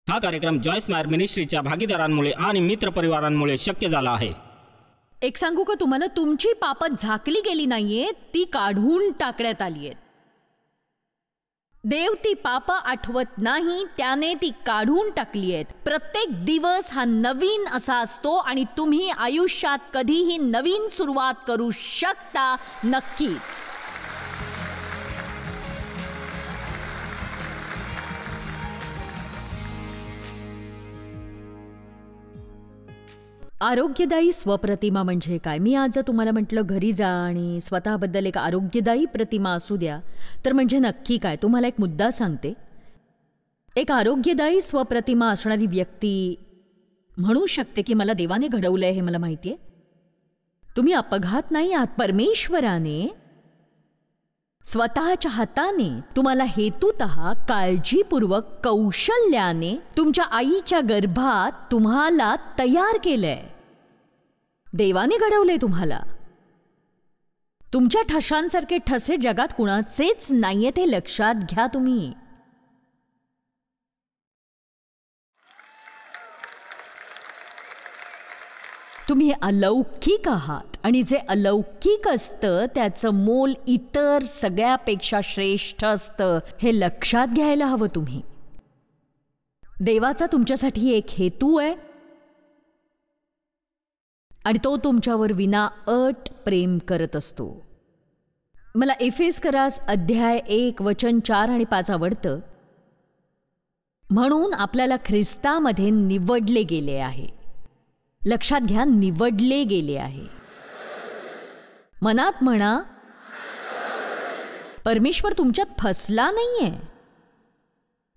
हा कार्यक्रम जॉय स्मायर मिनिस्ट्रीच्या भागीदारांमुळे आणि मित्रपरिवारांमुळे शक्य झाला आहे. एक सांगू का तुम्हाला, तुमची पापं झाकली गेली नाहीये, ती काढून टाकण्यात आली आहेत. देव ती पापं आठवत नाही, त्याने ती काढून टाकली आहेत. प्रत्येक दिवस हा नवीन असा असतो आणि तुम्ही आयुष्यात कधीही नवीन सुरुवात करू शकता. नक्कीच. आरोग्यदायी स्वप्रतिमा म्हणजे काय? मी आज जर तुम्हाला म्हटलं घरी जा आणि स्वतःबद्दल एक आरोग्यदायी प्रतिमा असू द्या, तर म्हणजे नक्की काय? तुम्हाला एक मुद्दा सांगते. एक आरोग्यदायी स्वप्रतिमा असणारी व्यक्ती म्हणू शकते की मला देवाने घडवलंय हे मला माहिती आहे. तुम्ही अपघात नाही आहात. परमेश्वराने स्वतःच्या हाताने तुम्हाला हेतुतः काळजीपूर्वक कौशल्याने तुमच्या आईच्या गर्भात तुम्हाला तयार केलंय. देवाने घडवलंय तुम्हाला. तुमच्या ठशांसारखे ठसे जगात कुणाचेच नाहीयेत हे लक्षात घ्या तुम्ही. तुम्ही अलौकिक आहात आणि जे अलौकिक असतं त्याचं मोल इतर सगळ्यापेक्षा श्रेष्ठ असतं हे लक्षात घ्यायला हवं तुम्ही. देवाचा तुमच्यासाठी एक हेतू आहे आणि तो तुमच्यावर विनाअट प्रेम करत असतो. मला एफेसकरास अध्याय 1 वचन 4 आणि 5 आवडतं. म्हणून आपल्याला ख्रिस्तामध्ये निवडले गेले आहे. लक्षात घ्या, निवडले गेले आहे. मनात म्हणा, परमेश्वर तुमच्यात फसला नाहीये.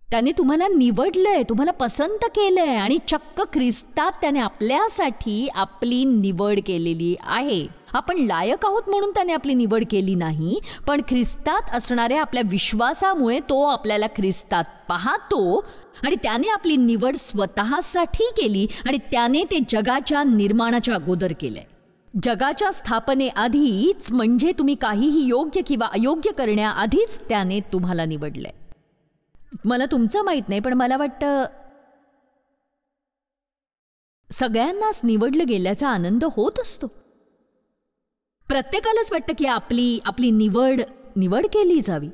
त्याने तुम्हाला निवडलंय, तुम्हाला पसंत केलंय आणि चक्क ख्रिस्तात त्याने आपल्यासाठी आपली निवड केलेली आहे. आपण लायक आहोत म्हणून त्याने आपली निवड केली नाही, पण ख्रिस्तात असणाऱ्या आपल्या विश्वासामुळे तो आपल्याला ख्रिस्तात पाहतो आणि त्याने आपली निवड स्वतःसाठी केली आणि त्याने ते जगाच्या निर्माणाच्या अगोदर केलंय. जगाच्या स्थापनेआधीच, म्हणजे तुम्ही काहीही योग्य किंवा अयोग्य करण्याआधीच त्याने तुम्हाला निवडलंय. मला तुमचं माहित नाही, पण मला वाटतं सगळ्यांनाच निवडलं गेल्याचा आनंद होत असतो. प्रत्येकालाच वाटतं की आपली निवड केली जावी.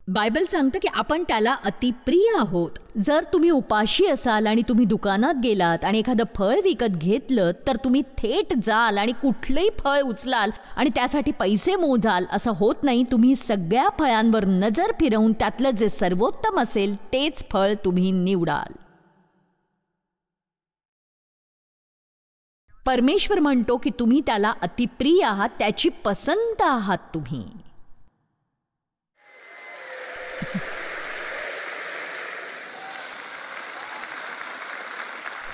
बायबल सांगतं की आपण त्याला अतिप्रिय आहोत. जर तुम्ही उपाशी असाल आणि तुम्ही दुकानात गेलात आणि एखादं फळ विकत घेतलं, तर तुम्ही थेट जाल आणि कुठलंही फळ उचलाल आणि त्यासाठी पैसे मोजाल असं होत नाही. तुम्ही सगळ्या फळांवर नजर फिरवून त्यातलं जे सर्वोत्तम असेल तेच फळ तुम्ही निवडाल. परमेश्वर म्हणतो की तुम्ही त्याला अतिप्रिय आहात, त्याची पसंत आहात तुम्ही.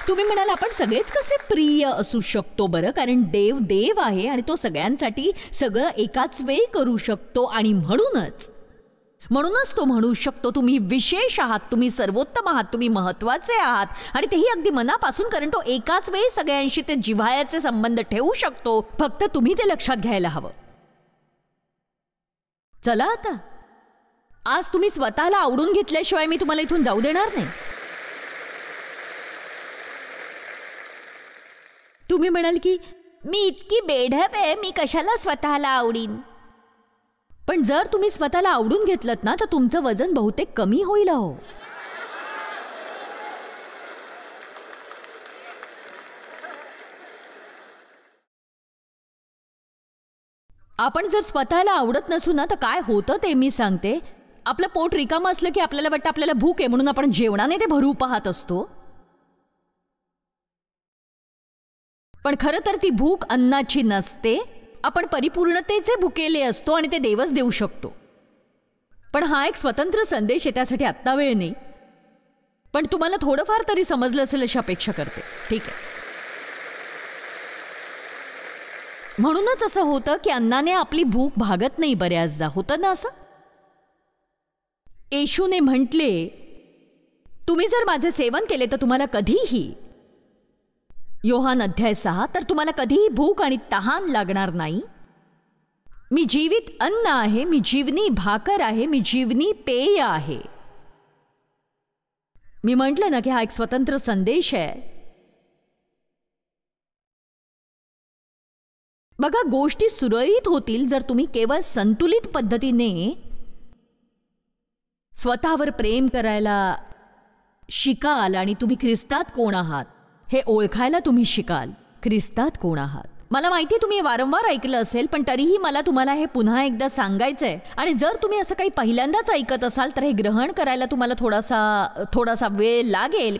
तुम्ही म्हणाल आपण सगळेच कसे प्रिय असू शकतो बरं? कारण देव आहे आणि तो सगळ्यांसाठी सगळं एकाच वेळी करू शकतो आणि म्हणूनच तो म्हणू शकतो तुम्ही विशेष आहात, तुम्ही सर्वोत्तम आहात, तुम्ही महत्वाचे आहात आणि तेही अगदी मनापासून. कारण तो एकाच वेळी सगळ्यांशी ते जिव्हाळ्याचे संबंध ठेवू शकतो. फक्त तुम्ही ते लक्षात घ्यायला हवं. चला आता, आज तुम्ही स्वतःला आवडून घेतल्याशिवाय मी तुम्हाला इथून जाऊ देणार नाही. तुम्ही म्हणाल की मी इतकी बेढप आहे, मी कशाला स्वतःला आवडीन. पण जर तुम्ही स्वतःला आवडून घेतलत ना, तर तुमचं वजन बहुतेक कमी होईल. हो, आपण जर स्वतःला आवडत नसू ना, तर काय होतं ते मी सांगते. आपलं पोट रिकामं असलं की आपल्याला वाटतं आपल्याला भूक आहे, म्हणून आपण जेवणाने ते भरू पाहत असतो. पण खरं तर ती भूक अन्नाची नसते. आपण परिपूर्णतेचे भुकेले असतो आणि ते देवच देऊ शकतो. पण हा एक स्वतंत्र संदेश आहे, त्यासाठी आत्ता वेळ नाही. पण तुम्हाला थोडंफार तरी समजलं असेल अशी अपेक्षा करते. ठीक आहे. म्हणूनच असं होतं की अन्नाने आपली भूक भागत नाही. बऱ्याचदा होतं ना असं. येशूने म्हटले, तुम्ही जर माझे सेवन केले तर तुम्हाला कधीही, योहान अध्याय 6, तर तुम्हाला कधीही भूक आणि तहान लागणार नाही. मी जीवित अन्न आहे, मी जीवनी भाकर आहे, मी जीवनी पेय आहे. मी म्हटलं ना की हा एक स्वतंत्र संदेश आहे. बघा, गोष्टी सुरळीत होतील जर तुम्ही केवळ संतुलित पद्धतीने स्वतःवर प्रेम करायला शिकाल आणि तुम्ही ख्रिस्तात कोण आहात हे ओळखायला तुम्ही शिकाल. ख्रिस्तात कोण आहात. मला माहिती आहे तुम्ही वारंवार ऐकलं असेल, पण तरीही मला तुम्हाला हे पुन्हा एकदा सांगायचंय. आणि जर तुम्ही असं काही पहिल्यांदाच ऐकत असाल तर हे ग्रहण करायला तुम्हाला थोडासा वेळ लागेल.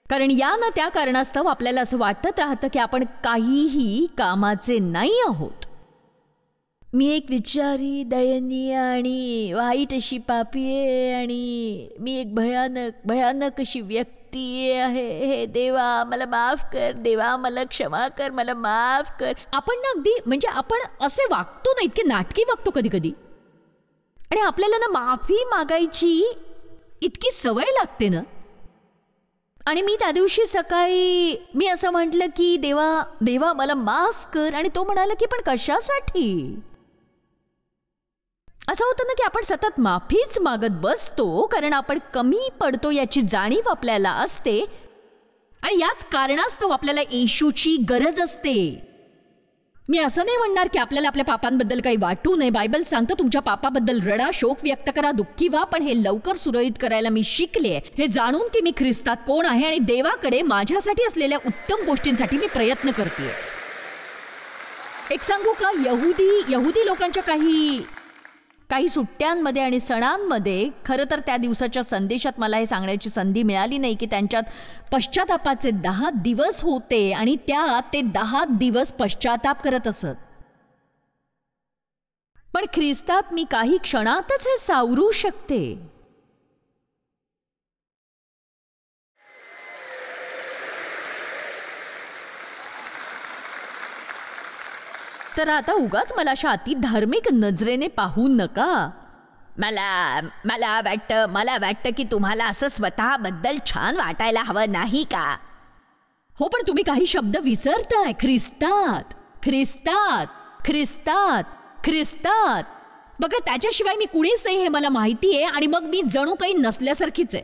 कारण या ना त्या कारणास्तव आपल्याला असं वाटत राहतं की आपण काहीही कामाचे नाही आहोत. मी एक विचारी, दयनीय आणि वाईट अशी पापी आहे आणि मी एक भयानक अशी व्यक्ती आहे. हे देवा मला माफ कर, देवा मला क्षमा कर, मला माफ कर. आपण ना अगदी म्हणजे आपण असे वागतो ना, इतके नाटकी वागतो कधी कधी. आणि आपल्याला ना माफी मागायची इतकी सवय लागते ना. आणि मी त्या दिवशी सकाळी मी असं म्हटलं की देवा मला माफ कर. आणि तो म्हणाला की पण कशासाठी. असं होतं ना की आपण सतत माफीच मागत बसतो कारण आपण कमी पडतो याची जाणीव आपल्याला असते. आणि याच कारणास्तव आपल्याला येशूची गरज असते. मी असं नाही म्हणणार की आपल्याला आपल्या पापांबद्दल काही वाटू नये. बायबल सांगतं तुमच्या पापाबद्दल रडा, शोक व्यक्त करा, दुःखी व्हा. पण हे लवकर सुरळीत करायला मी शिकले, हे जाणून की मी ख्रिस्तात कोण आहे आणि देवाकडे माझ्यासाठी असलेल्या उत्तम गोष्टींसाठी मी प्रयत्न करते. एक सांगू का, यहुदी लोकांच्या काही सुट्ट्यांमध्ये आणि सणांमध्ये खरं तर त्या दिवसाच्या संदेशात मला हे सांगण्याची संधी मिळाली नाही की त्यांच्यात पश्चातापाचे 10 दिवस होते आणि ते 10 दिवस पश्चाताप करत असत. पण ख्रिस्तात मी काही क्षणातच हे सावरू शकते. तर आता उगाच मला अशा अति धार्मिक नजरेने पाहू नका. मला वाटतं की तुम्हाला असं स्वतःबद्दल छान वाटायला हवं नाही का. हो, पण तुम्ही काही शब्द विसरताय. ख्रिस्तात ख्रिस्तात ख्रिस्तात ख्रिस्तात. बघा, त्याच्याशिवाय मी कुणीच नाही हे मला माहिती आहे. आणि मग मी जणू काही नसल्यासारखीच आहे.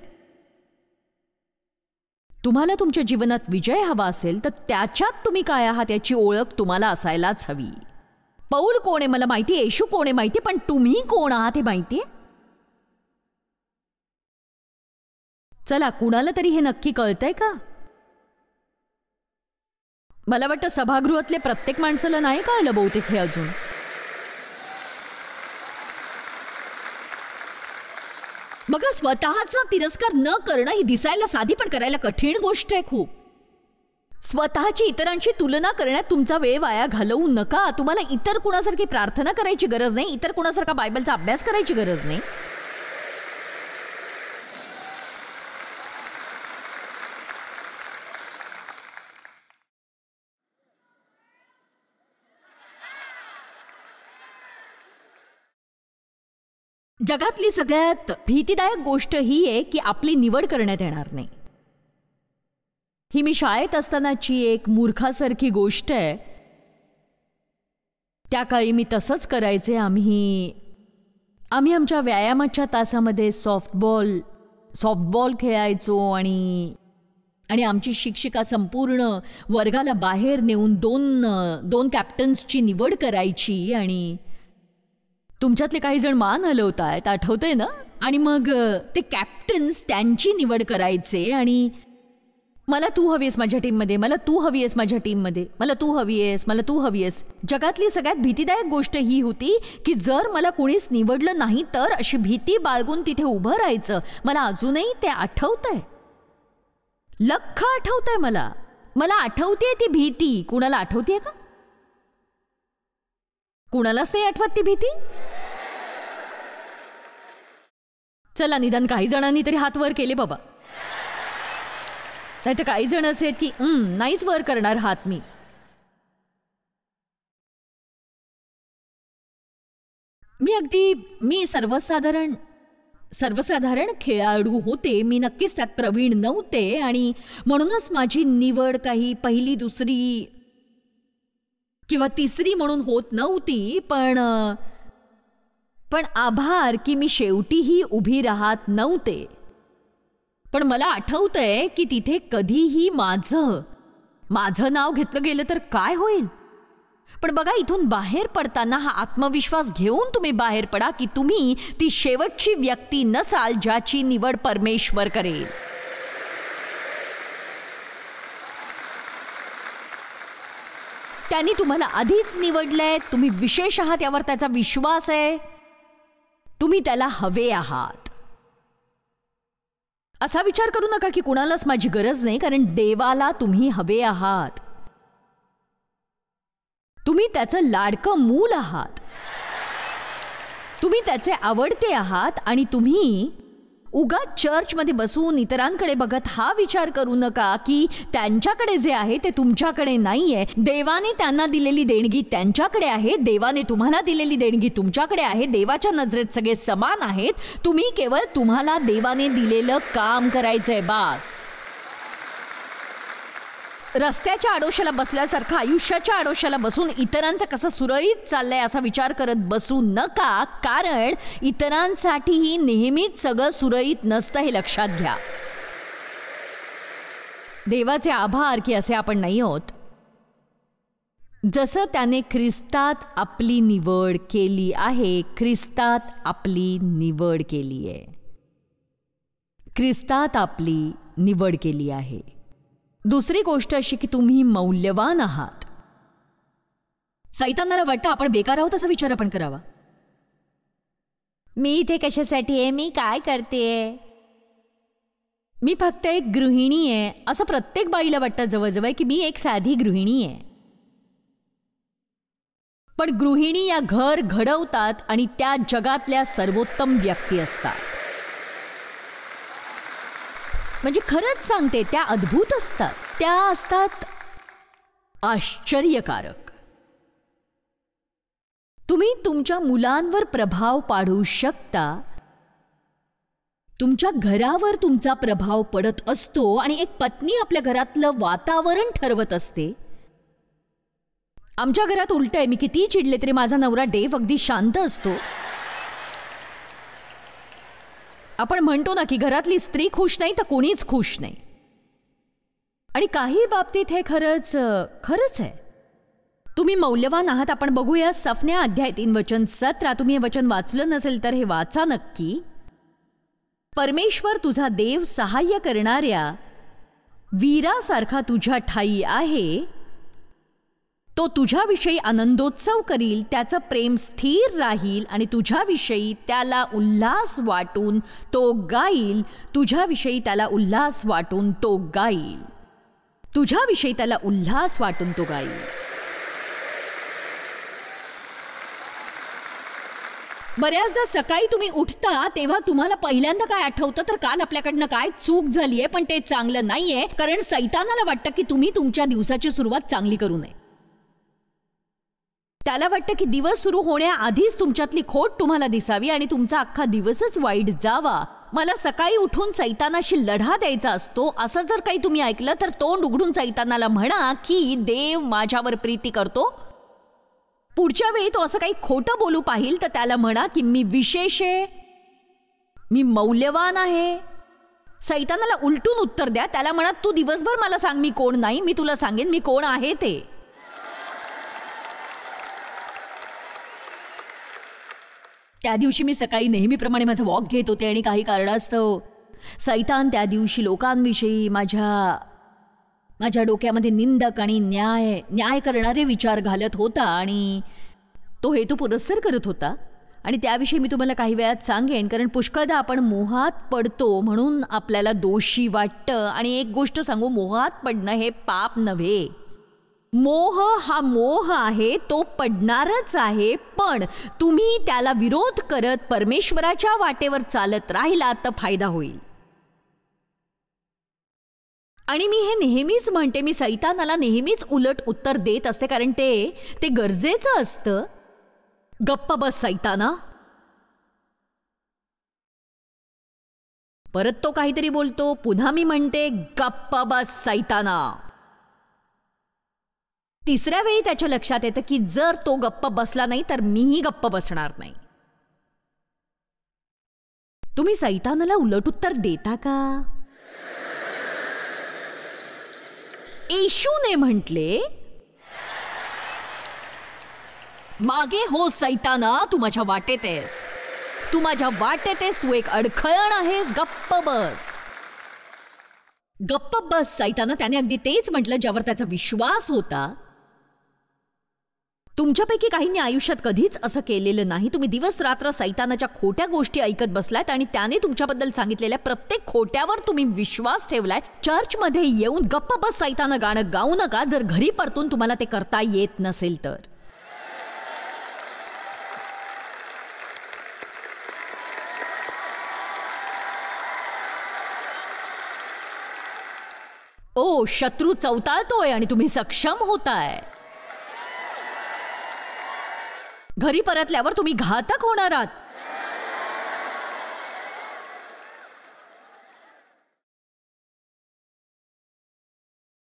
तुम्हाला तुमच्या जीवनात विजय हवा असेल तर त्याच्यात तुम्ही काय आहात याची ओळख तुम्हाला असायलाच हवी. पौल कोण आहे मला माहिती, येशू कोण आहे माहिती, पण तुम्ही कोण आहात हे माहितीये. चला, कुणाला तरी हे नक्की कळतंय का. मला वाटतं सभागृहातले प्रत्येक माणसाला नाही कळलं बहुतेक हे अजून. बघा, स्वतःचा तिरस्कार न करणं ही दिसायला साधी पण करायला कठीण गोष्ट आहे खूप. स्वतःची इतरांशी तुलना करण्यात तुमचा वेळ वाया घालवू नका. तुम्हाला इतर कुणासारखी प्रार्थना करायची गरज नाही, इतर कुणासारखा बायबलचा अभ्यास करायची गरज नाही. जगातली सगळ्यात भीतीदायक गोष्ट ही आहे की आपली निवड करण्यात येणार नाही. ही मी शाळेत असतानाची एक मूर्खासारखी गोष्ट आहे. त्या काळी मी तसंच करायचे. आम्ही आमच्या व्यायामाच्या तासामध्ये सॉफ्टबॉल खेळायचो आणि आमची शिक्षिका संपूर्ण वर्गाला बाहेर नेऊन दोन कॅप्टन्सची निवड करायची. आणि तुमच्यातले काही जण मान हलवतायत, आठवतंय ना. आणि मग ते कॅप्टन्स त्यांची निवड करायचे आणि मला तू हवी आहेस माझ्या टीममध्ये, मला तू हवी आहेस माझ्या टीममध्ये, मला तू हवी आहेस, मला तू हवी आहेस. जगातली सगळ्यात भीतीदायक गोष्ट ही होती की जर मला कोणीच निवडलं नाही तर अशी भीती बाळगून तिथे उभं राहायचं. मला अजूनही ते आठवतंय, लख्ख आठवतंय. मला आठवतेय ती भीती. कुणाला आठवतेय का? कुणालाच नाही आठवत ती भीती. चला, निदान काही जणांनी तरी हात वर केले बाबा. नाही तर काही जण असे आहेत की नाहीच वर करणार हात मी. मी सर्वसाधारण खेळाडू होते. मी नक्कीच त्यात प्रवीण नव्हते आणि म्हणूनच माझी निवड काही पहिली, दुसरी किंवा तिसरी म्हणून होत नव्हती. पण आभार की मी शेवटीही उभी राहत नव्हते. पण मला आठवतंय की तिथे कधीही माझं नाव घेतलं गेलं तर काय होईल. पण बघा, इथून बाहेर पडताना हा आत्मविश्वास घेऊन तुम्ही बाहेर पडा की तुम्ही ती शेवटची व्यक्ती नसाल ज्याची निवड परमेश्वर करेल. त्यांनी तुम्हाला आधीच निवडलंय. तुम्ही विशेष आहात यावर त्याचा विश्वास आहे. तुम्ही त्याला हवे आहात. असा विचार करू नका की कुणालाच माझी गरज नाही, कारण देवाला तुम्ही हवे आहात. तुम्ही त्याचं लाडकं मूल आहात. तुम्ही त्याचे आवडते आहात. आणि तुम्ही उगाच चर्चमध्ये बसून इतरांकडे बघत हा विचार करू नका की त्यांच्याकडे जे आहे ते तुमच्याकडे नाहीये. देवाने त्यांना दिलेली देणगी त्यांच्याकडे आहे. देवाने तुम्हाला दिलेली देणगी तुमच्याकडे आहे. देवाच्या नजरेत सगळे समान आहेत. तुम्ही केवळ तुम्हाला देवाने दिलेलं काम करायचंय, बास. रस्त्याच्या आडोशाला बसल्यासारखं आयुष्याच्या आडोशाला बसून इतरांचं कसं सुरळीत चाललंय असा विचार करत बसू नका, कारण इतरांसाठीही नेहमीच सगळं सुरळीत नसतं हे लक्षात घ्या. देवाचे आभार की असे आपण नाही आहोत. जसं त्याने ख्रिस्तात आपली निवड केली आहे. ख्रिस्तात आपली निवड केली आहे. ख्रिस्तात आपली निवड केली आहे. दुसरी गोष्ट अशी की तुम्ही मौल्यवान आहात. सैतानाला वाटतं आपण बेकार आहोत असा विचार आपण करावा. मी इथे कशासाठी आहे, मी काय करतेय, मी फक्त एक गृहिणी आहे असं प्रत्येक बाईला वाटतं जवळजवळ की मी एक साधी गृहिणी आहे. पण गृहिणी या घर घडवतात आणि त्या जगातल्या सर्वोत्तम व्यक्ती असतात. म्हणजे खरंच सांगते, त्या अद्भुत असतात. त्या असतात आश्चर्यकारक. तुम्ही तुमच्या मुलांवर प्रभाव पाडू शकता. तुमच्या घरावर तुमचा प्रभाव पडत असतो. आणि एक पत्नी आपल्या घरातलं वातावरण ठरवत असते. आमच्या घरात उलट आहे. मी किती चिडले तरी माझा नवरा डेव अगदी शांत असतो. आपण म्हणतो ना की घरातली स्त्री खुश नाही तर कोणीच खुश नाही. आणि काही बाबतीत हे खरंच आहे. तुम्ही मौल्यवान आहात. आपण बघूया सफन्या अध्याय 3 वचन 17. तुम्ही हे वचन वाचलं नसेल तर हे वाचा नक्की. परमेश्वर तुझा देव सहाय्य करणाऱ्या वीरासारखा तुझ्या ठाई आहे. तो तुझ्याविषयी आनंदोत्सव करील. त्याचं प्रेम स्थिर राहील आणि तुझ्याविषयी त्याला उल्हास वाटून तो गाईल. तुझ्याविषयी त्याला उल्हास वाटून तो गाईल. तुझ्याविषयी त्याला उल्हास वाटून तो गाईल. बऱ्याचदा सकाळी तुम्ही उठता तेव्हा तुम्हाला पहिल्यांदा काय आठवतं तर काल आपल्याकडनं काय चूक झालीये, पण ते चांगलं नाहीये, कारण सैतानाला वाटतं की तुम्ही तुमच्या दिवसाची सुरुवात चांगली करू नये. त्याला वाटतं की दिवस सुरू होण्याआधीच तुमच्यातली खोट तुम्हाला दिसावी आणि तुमचा अख्खा दिवसच वाईट जावा. मला सकाळी उठून सैतानाशी लढा द्यायचा असतो असं जर काही तुम्ही ऐकलं तर तोंड उघडून सैतानाला म्हणा की देव माझ्यावर प्रीती करतो. पुढच्या वेळी तो असं काही खोटं बोलू पाहिल तर त्याला म्हणा की मी विशेष आहे, मी मौल्यवान आहे. सैतानाला उलटून उत्तर द्या. त्याला म्हणा तू दिवसभर मला सांग मी कोण नाही, मी तुला सांगेन मी कोण आहे ते. त्या दिवशी मी सकाळी नेहमीप्रमाणे माझं वॉक घेत होते आणि काही कारणास्तव सैतान त्या दिवशी लोकांविषयी माझ्या डोक्यामध्ये निंदक आणि न्याय करणारे विचार घालत होता आणि तो हेतू पुरस्सर करत होता. आणि त्याविषयी मी तुम्हाला काही वेळात सांगेन, कारण पुष्कळदा आपण मोहात पडतो म्हणून आपल्याला दोषी वाटतं. आणि एक गोष्ट सांगू, मोहात पडणं हे पाप नव्हे. मोह हा मोह आहे, तो पडणारच आहे. पण तुम्ही त्याला विरोध करत परमेश्वराच्या वाटेवर चालत राहिलात तर फायदा होईल. आणि मी हे नेहमीच म्हणते, मी सैतानाला नेहमीच उलट उत्तर देत असते, कारण ते गरजेचं असतं. गप्प बस सैताना. परत तो काहीतरी बोलतो. पुन्हा मी म्हणते गप्प बस सैताना. तिसऱ्या वेळी त्याच्या लक्षात येतं की जर तो गप्प बसला नाही तर मीही गप्प बसणार नाही. तुम्ही सैतानाला उलट उत्तर देता का? येशूने म्हटले, मागे हो सैताना, तू माझ्या वाटेत आहेस, तू माझ्या वाटेत आहेस, तू एक अडखळण आहेस, गप्प बस. गप्प बस सैताना. त्याने अगदी तेच म्हटलं ज्यावर त्याचा विश्वास होता. तुमच्यापैकी काहींनी आयुष्यात कधीच असं केलेलं नाही. तुम्ही दिवस रात्र सैतानाच्या खोट्या गोष्टी ऐकत बसलात आणि त्याने तुमच्याबद्दल सांगितलेल्या प्रत्येक खोट्यावर तुम्ही विश्वास ठेवलाय. चर्चमध्ये येऊन गप्प बस सैताना गाणं गाऊ नका जर घरी परतून तुम्हाला ते करता येत नसेल तर. ओ, शत्रू चवताळतोय आणि तुम्ही सक्षम होताय. घरी परतल्यावर तुम्ही घातक होणार आहात.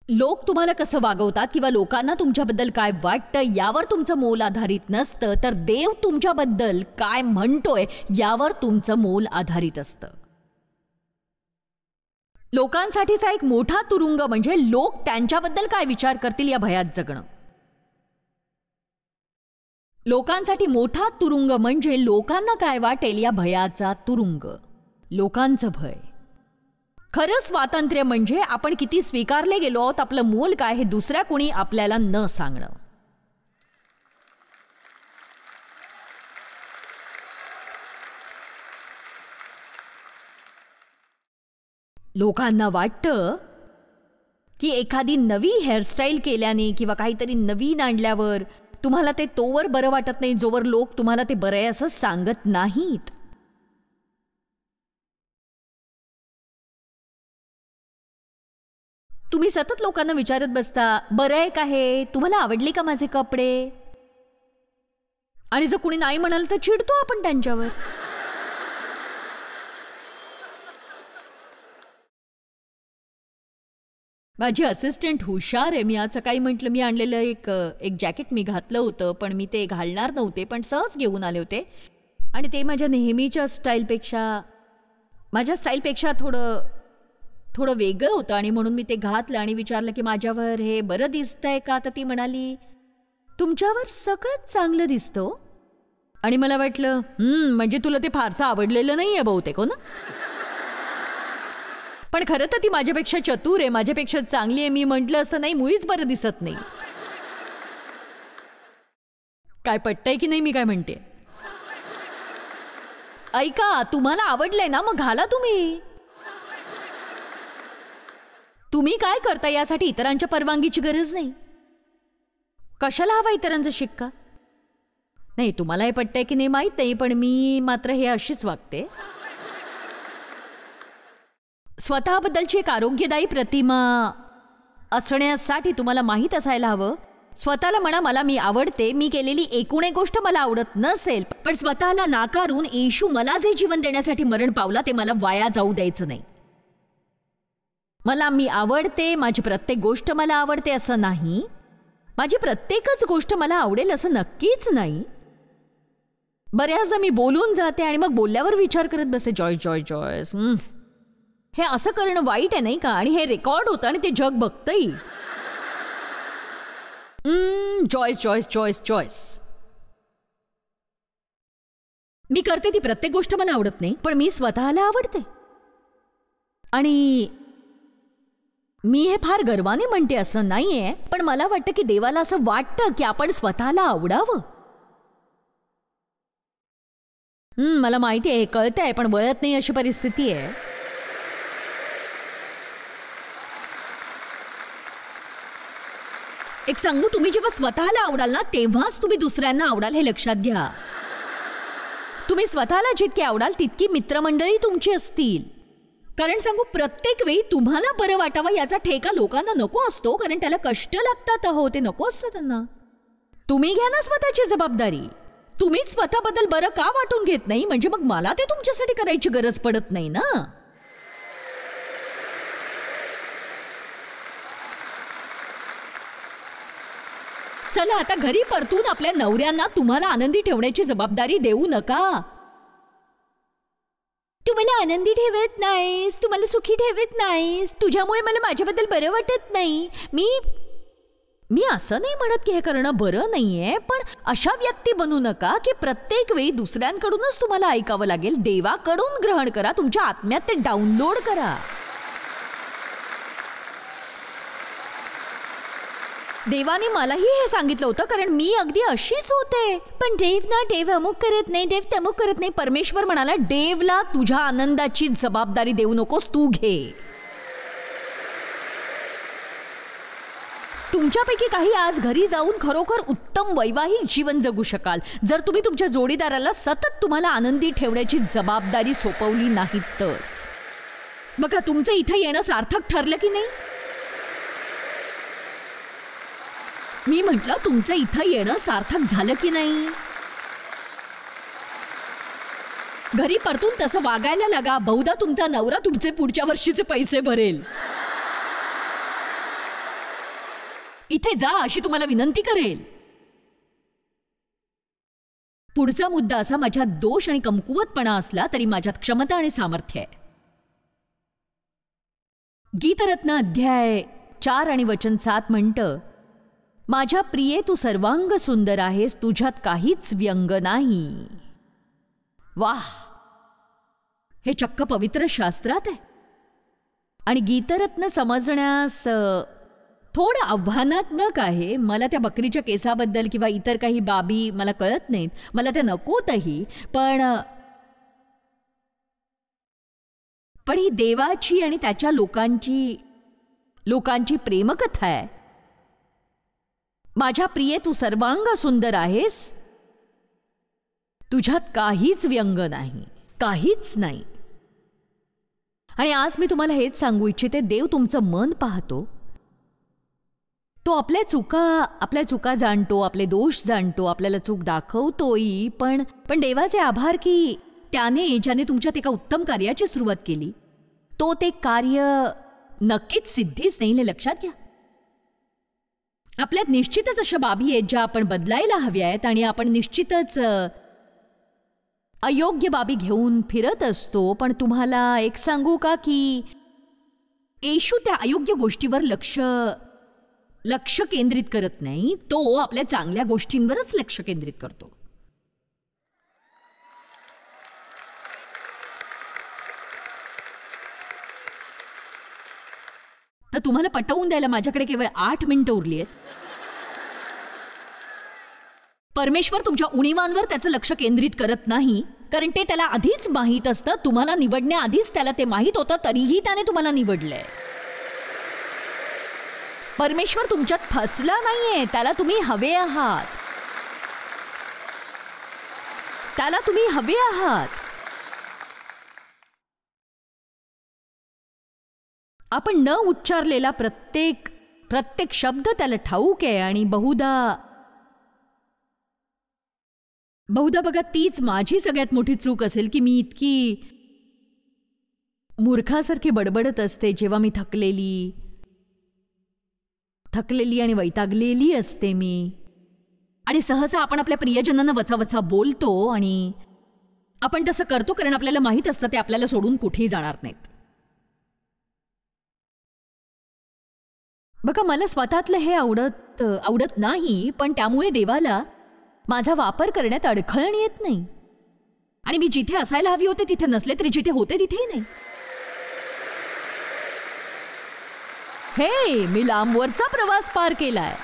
लोक तुम्हाला कसं वागवतात किंवा लोकांना तुमच्याबद्दल काय वाटतं यावर तुमचं मोल आधारित नसतं, तर देव तुमच्याबद्दल काय म्हणतोय यावर तुमचं मोल आधारित असतं. लोकांसाठीचा एक मोठा तुरुंग म्हणजे लोक त्यांच्याबद्दल काय विचार करतील या भयात जगणं. लोकांसाठी मोठा तुरुंग म्हणजे लोकांना काय वाटेल या भयाचा तुरुंग. लोकांचं भय. खरं स्वातंत्र्य म्हणजे आपण किती स्वीकारले गेलो आहोत, आपलं मोल काय हे दुसऱ्या कोणी आपल्याला न सांगणं. लोकांना वाटतं की एखादी नवी हेअरस्टाईल केल्याने किंवा काहीतरी नवीन आणल्यावर तुम्हाला ते तोवर बरं वाटत नाही जोवर लोक तुम्हाला ते बरं आहे असं सांगत नाहीत. तुम्ही सतत लोकांना विचारत बसता, बरं आहे का हे, तुम्हाला आवडले का माझे कपडे, आणि जर कुणी नाही म्हणाल तर चिडतो आपण त्यांच्यावर. माझी असिस्टंट हुशार आहे. मी आज सकाळी म्हटलं मी आणलेलं एक जॅकेट मी घातलं होतं पण मी ते घालणार नव्हते पण सहज घेऊन आले होते आणि ते माझ्या नेहमीच्या स्टाईलपेक्षा थोडं वेगळं होतं आणि म्हणून मी ते घातलं आणि विचारलं की माझ्यावर हे बरं दिसतंय का. तर ती म्हणाली, तुमच्यावर सगळं चांगलं दिसतं. आणि मला वाटलं म्हणजे तुला ते फारसं आवडलेलं नाहीये बहुतेक, हो ना. पण खरं तर ती माझ्यापेक्षा चतुर आहे, माझ्यापेक्षा चांगली आहे. मी म्हटलं असतं नाही, मुळीच बरं दिसत नाही. काय पटतंय की नाही मी काय म्हणते. ऐका, तुम्हाला आवडलंय ना मग घाला तुम्ही. तुम्ही काय करता यासाठी इतरांच्या परवानगीची गरज नाही. कशाला हवा इतरांचा शिक्का. नाही, तुम्हाला हे पटतंय की नाही माहित नाही पण मी मात्र हे अशीच वागते. स्वतःबद्दलची एक आरोग्यदायी प्रतिमा असण्यासाठी तुम्हाला माहीत असायला हवं. स्वतःला म्हणा, मला मी आवडते, मी केलेली एकूण एक गोष्ट मला आवडत नसेल पण स्वतःला नाकारून येशू मला जे जीवन देण्यासाठी मरण पावला ते मला वाया जाऊ द्यायचं नाही. मला मी आवडते, माझी प्रत्येक गोष्ट मला आवडते असं नाही, माझी प्रत्येकच गोष्ट मला आवडेल असं नक्कीच नाही. बऱ्याचदा मी बोलून जाते आणि मग बोलल्यावर विचार करत बसते, जॉयस हे असं करणं वाईट आहे नाही का, आणि हे रेकॉर्ड होतं आणि ते जग बघतंय. जॉयस मी करते ती प्रत्येक गोष्ट मला आवडत नाही पण मी स्वतःला आवडते. आणि मी हे फार गर्वाने म्हणते असं नाहीये पण मला वाटतं की देवाला असं वाटतं की आपण स्वतःला आवडावं. मला माहिती आहे, हे कळतंय पण वळत नाही अशी परिस्थिती आहे. एक सांगू, तुम्ही जेव्हा स्वतःला आवडाल ना तेव्हाच तुम्ही दुसऱ्यांना आवडाल, हे लक्षात घ्या. तुम्ही स्वतःला जितके आवडाल तितकी मित्रमंडळी तुमची असतील. कारण सांगू, प्रत्येक वेळी तुम्हाला बरं वाटावं याचा ठेका लोकांना नको असतो कारण त्याला कष्ट लागतात. हो, ते नको असतं त्यांना. तुम्ही घ्या ना स्वतःची जबाबदारी. तुम्हीच स्वतःबद्दल बरं का वाटून घेत नाही म्हणजे मग मला ते तुमच्यासाठी करायची गरज पडत नाही ना. चला आता घरी परतून आपल्या नवऱ्यांना तुम्हाला आनंदी ठेवण्याची जबाबदारी देऊ नका. तुम्हाला आनंदी ठेवत नाहीस, तू मला सुखी ठेवत नाहीस, तुझ्यामुळे मला माझ्याबद्दल बरं वाटत नाही. मी असं नाही म्हणत की हे करणं बरं नाहीये, पण अशा व्यक्ती बनू नका की प्रत्येक वेळी दुसऱ्यांकडूनच तुम्हाला ऐकावं लागेल. देवाकडून ग्रहण करा, तुमच्या आत्म्यात ते डाउनलोड करा. देवाने मलाही हे सांगितलं होतं, कारण मी अगदी अशीच होते. पण देव अमुक करत नाही, देव तमुक करत नाही. परमेश्वर म्हणाला, देवला तुझ्या आनंदाची जबाबदारी देऊ नकोस, तू घे. तुमच्यापैकी काही आज घरी जाऊन खरोखर उत्तम वैवाहिक जीवन जगू शकाल जर तुम्ही तुमच्या जोडीदाराला सतत तुम्हाला आनंदी ठेवण्याची जबाबदारी सोपवली नाही तर. बघा, तुमचं इथे येणं सार्थक ठरलं की नाही? मी म्हटलं, तुमचं इथं येणं सार्थक झालं की नाही? घरी परतून तसं वागायला लागा. बहुधा तुमचा नवरा तुमचे पुढच्या वर्षीचे पैसे भरेल. इथे जा अशी तुम्हाला विनंती करेल. पुढचा मुद्दा असा, माझ्यात दोष आणि कमकुवतपणा असला तरी माझ्यात क्षमता आणि सामर्थ्य आहे. गीतरत्न अध्याय 4 आणि वचन 7 म्हणतं, माझ्या प्रिये तू सर्वांग सुंदर आहेस, तुझ्यात काहीच व्यंग नाही. वाह, हे चक्क पवित्र शास्त्रात आहे. आणि गीतरत्न समजण्यास थोडं आव्हानात्मक आहे. मला त्या बकरीच्या केसाबद्दल किंवा इतर काही बाबी मला कळत नाहीत, मला त्या नकोतही. पण ही देवाची आणि त्याच्या लोकांची प्रेमकथा आहे. माझ्या प्रिये तू सर्वांग सुंदर आहेस, तुझ्यात काहीच व्यंग नाही, काहीच नाही. आणि आज मी तुम्हाला हेच सांगू इच्छिते, देव तुमचं मन पाहतो. तो आपल्या चुका जाणतो, आपले दोष जाणतो, आपल्याला चूक दाखवतोही. पण देवाचे आभार की ज्याने तुमच्यात एका उत्तम कार्याची सुरुवात केली, तो ते कार्य नक्कीच सिद्धीच नाही, हे लक्षात घ्या. आपल्यात निश्चितच अशा बाबी आहेत ज्या आपण बदलायला हव्या आहेत, आणि आपण निश्चितच अयोग्य बाबी घेऊन फिरत असतो. पण तुम्हाला एक सांगू का की येशू त्या अयोग्य गोष्टीवर लक्ष केंद्रित करत नाही, तो आपल्या चांगल्या गोष्टींवरच लक्ष केंद्रित करतो. तर तुम्हाला पटवून द्यायला माझ्याकडे केवळ 8 मिनिटं उरली आहेत. परमेश्वर तुमच्या उणीवांवर त्याचं लक्ष केंद्रित करत नाही, कारण ते त्याला आधीच माहीत असतं. तुम्हाला निवडण्याआधीच त्याला ते माहीत होतं, तरीही त्याने तुम्हाला निवडलंय. परमेश्वर तुमच्यात फसला नाहीये, त्याला तुम्ही हवे आहात. त्याला तुम्ही हवे आहात. आपण न उच्चारलेला प्रत्येक शब्द त्याला ठाऊक आहे. आणि बहुधा बघा, तीच माझी सगळ्यात मोठी चूक असेल की मी इतकी मूर्खासारखी बडबडत असते जेव्हा मी थकलेली आणि वैतागलेली असते मी. आणि सहसा आपण आपल्या प्रियजनांना वचावचा बोलतो, आणि आपण तसं करतो कारण आपल्याला माहीत असतं ते आपल्याला सोडून कुठेही जाणार नाहीत. बघा, मला स्वतःतलं हे आवडत नाही, पण त्यामुळे देवाला माझा वापर करण्यात अडखळण येत नाही. आणि मी जिथे असायला हवी होते तिथे नसले तरी जिथे होते तिथेही नाही. मी लांबवरचा प्रवास पार केलाय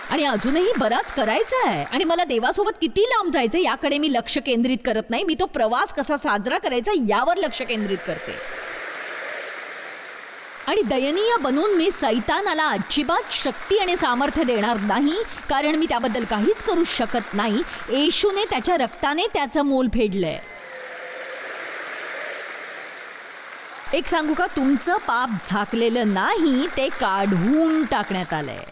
आणि अजूनही बराच करायचा आहे. आणि मला देवासोबत किती लांब जायचं याकडे मी लक्ष केंद्रित करत नाही. मी तो प्रवास कसा साजरा करायचा यावर लक्ष केंद्रित करते. आणि दयनीय बनून मी सैतानाला अजिबात शक्ती आणि सामर्थ्य देणार नाही, कारण मी त्याबद्दल काहीच करू शकत नाही. येशूने त्याच्या रक्ताने त्याचं मोल फेडलंय. एक सांगू का, तुमचं पाप झाकलेलं नाही, ते काढून टाकण्यात आलंय.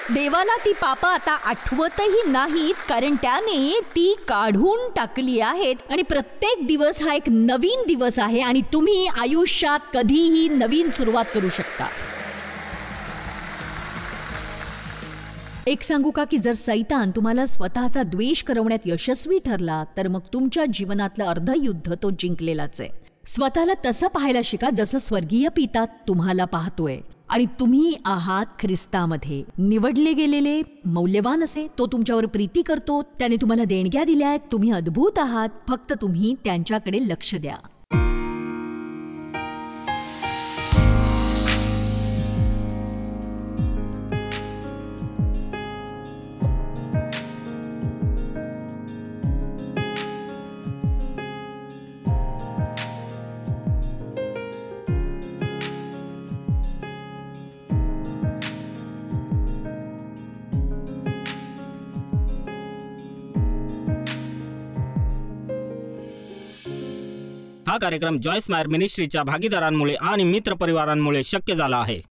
देवाला ती पापं आता आठवतही नाहीत, कारण त्याने ती काढून टाकली आहेत. आणि प्रत्येक दिवस हा एक नवीन दिवस आहे, आणि तुम्ही आयुष्यात कधीही नवीन सुरुवात करू शकता. एक सांगू का की जर सैतान तुम्हाला स्वतःचा द्वेष करवण्यात यशस्वी ठरला तर मग तुमच्या जीवनातलं अर्धयुद्ध तो जिंकलेलाच आहे. स्वतःला तसं पाहायला शिका जसं स्वर्गीय पिता तुम्हाला पाहतोय. आणि तुम्ही आहात ख्रिस्तामध्ये निवडले गेलेले, मौल्यवान असे. तो तुमच्यावर प्रीती करतो, त्याने तुम्हाला देणग्या दिल्या आहेत. तुम्ही अद्भुत आहात, फक्त तुम्ही त्यांच्याकडे लक्ष द्या. हा कार्यक्रम जॉयस मायर मिनिस्ट्रीच्या भागीदारांमुळे आणि मित्रपरिवारांमुळे शक्य झाला आहे.